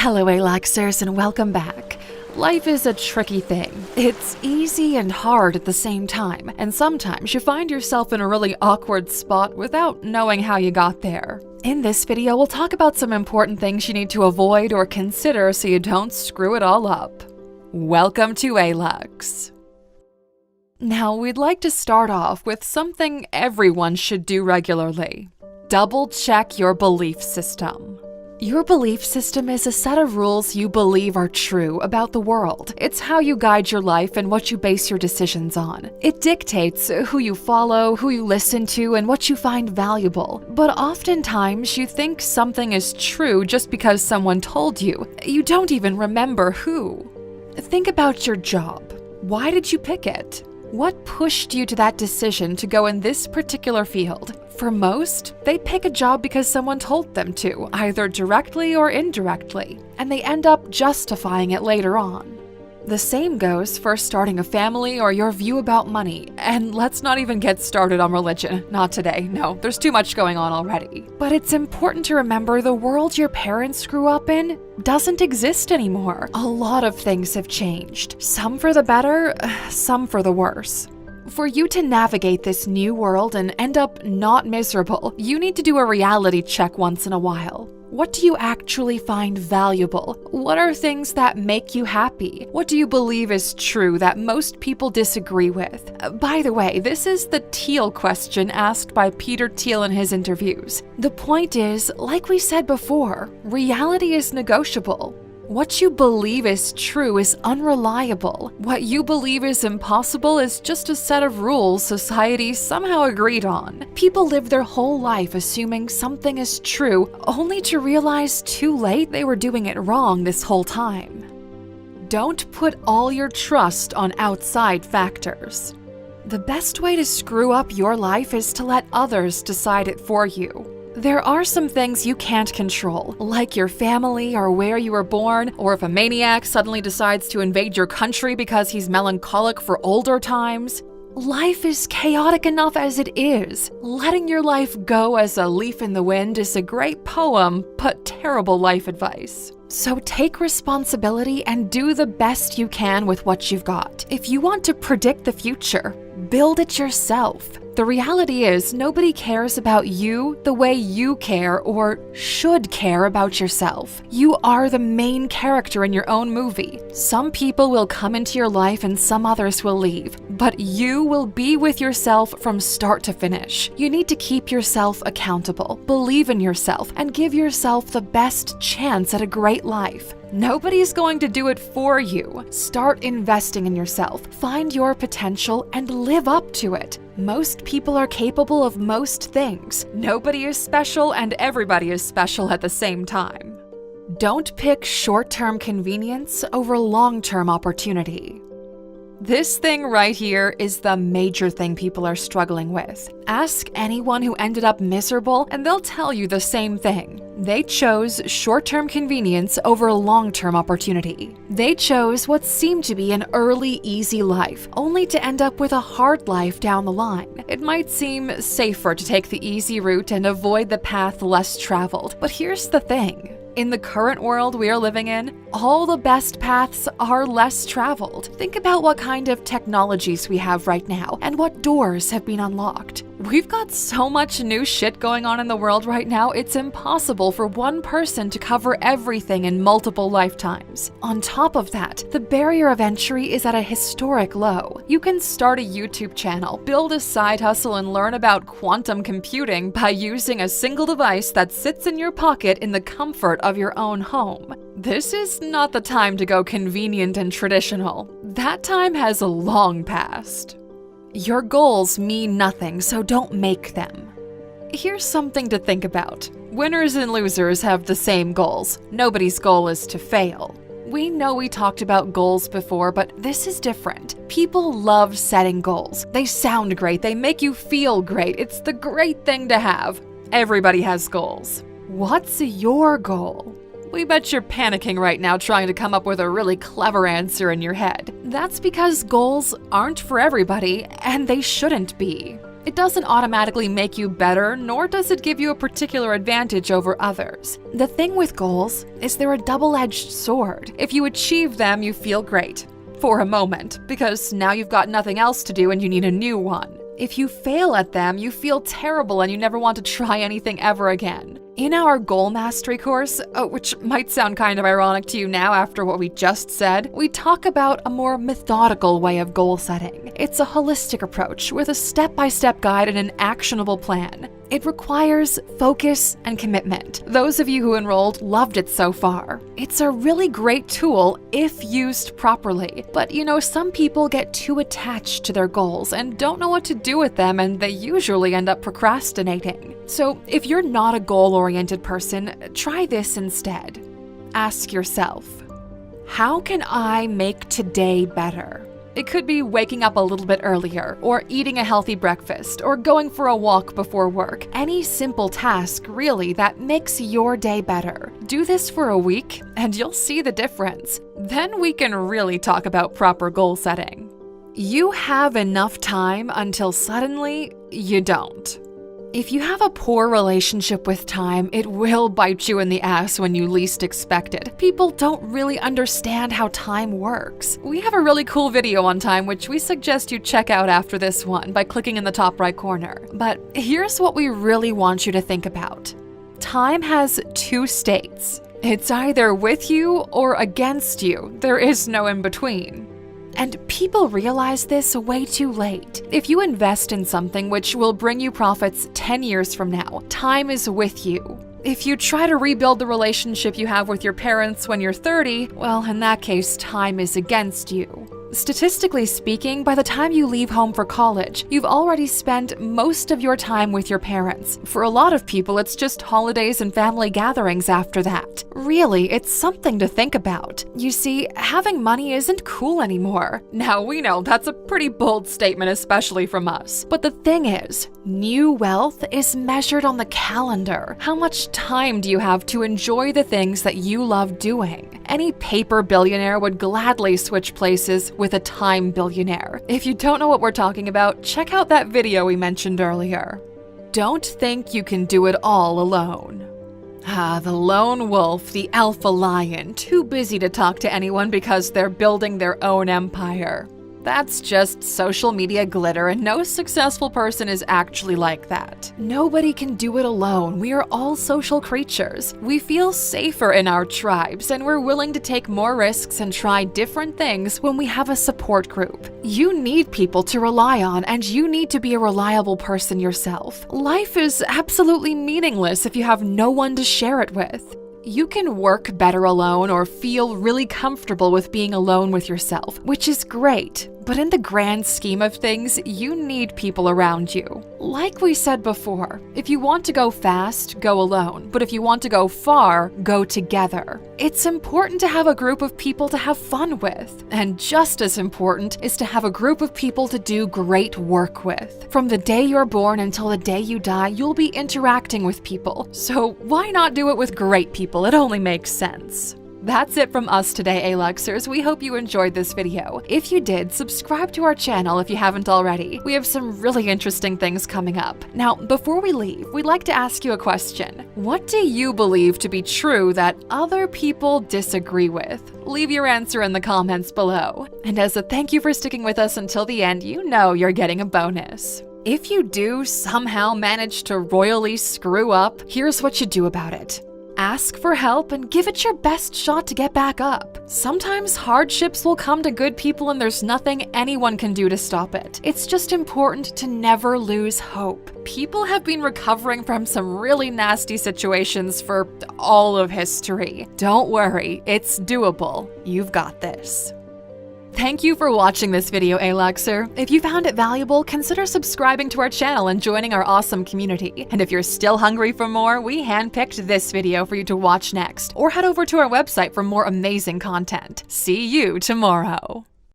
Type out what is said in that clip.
Hello, Alaxers, and welcome back. Life is a tricky thing. It's easy and hard at the same time, and sometimes you find yourself in a really awkward spot without knowing how you got there. In this video, we'll talk about some important things you need to avoid or consider so you don't screw it all up. Welcome to ALUX. Now, we'd like to start off with something everyone should do regularly. Double check your belief system. Your belief system is a set of rules you believe are true about the world. It's how you guide your life and what you base your decisions on. It dictates who you follow, who you listen to, and what you find valuable. But oftentimes, you think something is true just because someone told you. You don't even remember who. Think about your job. Why did you pick it? What pushed you to that decision to go in this particular field? For most, they pick a job because someone told them to, either directly or indirectly, and they end up justifying it later on. The same goes for starting a family or your view about money, and let's not even get started on religion. Not today, no, there's too much going on already. But it's important to remember the world your parents grew up in doesn't exist anymore. A lot of things have changed, some for the better, some for the worse. For you to navigate this new world and end up not miserable, you need to do a reality check once in a while. What do you actually find valuable? What are things that make you happy? What do you believe is true that most people disagree with? By the way, this is the Thiel question asked by Peter Thiel in his interviews. The point is, like we said before, reality is negotiable. What you believe is true is unreliable. What you believe is impossible is just a set of rules society somehow agreed on. People live their whole life assuming something is true, only to realize too late they were doing it wrong this whole time. Don't put all your trust on outside factors. The best way to screw up your life is to let others decide it for you. There are some things you can't control, like your family or where you were born, or if a maniac suddenly decides to invade your country because he's melancholic for older times. Life is chaotic enough as it is. Letting your life go as a leaf in the wind is a great poem, but terrible life advice. So take responsibility and do the best you can with what you've got. If you want to predict the future, build it yourself. The reality is, nobody cares about you the way you care or should care about yourself. You are the main character in your own movie. Some people will come into your life and some others will leave, but you will be with yourself from start to finish. You need to keep yourself accountable, believe in yourself, and give yourself the best chance at a great life. Nobody's going to do it for you. Start investing in yourself, find your potential, and live up to it. Most people are capable of most things. Nobody is special, and everybody is special at the same time. Don't pick short-term convenience over long-term opportunity. This thing right here is the major thing people are struggling with. Ask anyone who ended up miserable and they'll tell you the same thing. They chose short-term convenience over long-term opportunity. They chose what seemed to be an early, easy life, only to end up with a hard life down the line. It might seem safer to take the easy route and avoid the path less traveled, but here's the thing. In the current world we are living in, all the best paths are less traveled. Think about what kind of technologies we have right now and what doors have been unlocked. We've got so much new shit going on in the world right now, it's impossible for one person to cover everything in multiple lifetimes. On top of that, the barrier of entry is at a historic low. You can start a YouTube channel, build a side hustle, and learn about quantum computing by using a single device that sits in your pocket in the comfort of your own home. This is not the time to go convenient and traditional. That time has long passed. Your goals mean nothing, so don't make them. Here's something to think about. Winners and losers have the same goals. Nobody's goal is to fail. We know we talked about goals before, but this is different. People love setting goals. They sound great, they make you feel great. It's the great thing to have. Everybody has goals. What's your goal? We bet you're panicking right now trying to come up with a really clever answer in your head. That's because goals aren't for everybody, and they shouldn't be. It doesn't automatically make you better, nor does it give you a particular advantage over others. The thing with goals is they're a double-edged sword. If you achieve them, you feel great. For a moment, because now you've got nothing else to do and you need a new one. If you fail at them, you feel terrible and you never want to try anything ever again. In our Goal Mastery course, which might sound kind of ironic to you now after what we just said, we talk about a more methodical way of goal setting. It's a holistic approach with a step-by-step guide and an actionable plan. It requires focus and commitment. Those of you who enrolled loved it so far. It's a really great tool if used properly. But some people get too attached to their goals and don't know what to do with them, and they usually end up procrastinating. So if you're not a goal-oriented person, try this instead. Ask yourself, how can I make today better? It could be waking up a little bit earlier, or eating a healthy breakfast, or going for a walk before work. Any simple task, really, that makes your day better. Do this for a week, and you'll see the difference. Then we can really talk about proper goal setting. You have enough time until suddenly you don't. If you have a poor relationship with time, it will bite you in the ass when you least expect it. People don't really understand how time works. We have a really cool video on time, which we suggest you check out after this one by clicking in the top right corner. But here's what we really want you to think about. Time has two states. It's either with you or against you. There is no in between. And people realize this way too late. If you invest in something which will bring you profits 10 years from now, time is with you. If you try to rebuild the relationship you have with your parents when you're 30, well, in that case, time is against you. Statistically speaking, by the time you leave home for college, you've already spent most of your time with your parents. For a lot of people, it's just holidays and family gatherings after that. Really, it's something to think about. You see, having money isn't cool anymore. Now, we know that's a pretty bold statement, especially from us. But the thing is, new wealth is measured on the calendar. How much time do you have to enjoy the things that you love doing? Any paper billionaire would gladly switch places with a time billionaire. If you don't know what we're talking about, check out that video we mentioned earlier. Don't think you can do it all alone. The lone wolf, the alpha lion, too busy to talk to anyone because they're building their own empire. That's just social media glitter, and no successful person is actually like that. Nobody can do it alone. We are all social creatures. We feel safer in our tribes, and we're willing to take more risks and try different things when we have a support group. You need people to rely on, and you need to be a reliable person yourself. Life is absolutely meaningless if you have no one to share it with. You can work better alone or feel really comfortable with being alone with yourself, which is great. But in the grand scheme of things, you need people around you. Like we said before, if you want to go fast, go alone. But if you want to go far, go together. It's important to have a group of people to have fun with. And just as important is to have a group of people to do great work with. From the day you're born until the day you die, you'll be interacting with people. So why not do it with great people? It only makes sense. That's it from us today, Aluxers. We hope you enjoyed this video. If you did, subscribe to our channel if you haven't already. We have some really interesting things coming up. Now, before we leave, we'd like to ask you a question. What do you believe to be true that other people disagree with? Leave your answer in the comments below. And as a thank you for sticking with us until the end, you know you're getting a bonus. If you do somehow manage to royally screw up, here's what you do about it. Ask for help and give it your best shot to get back up. Sometimes hardships will come to good people and there's nothing anyone can do to stop it. It's just important to never lose hope. People have been recovering from some really nasty situations for all of history. Don't worry, it's doable. You've got this. Thank you for watching this video, Aluxer. If you found it valuable, consider subscribing to our channel and joining our awesome community. And if you're still hungry for more, we handpicked this video for you to watch next. Or head over to our website for more amazing content. See you tomorrow.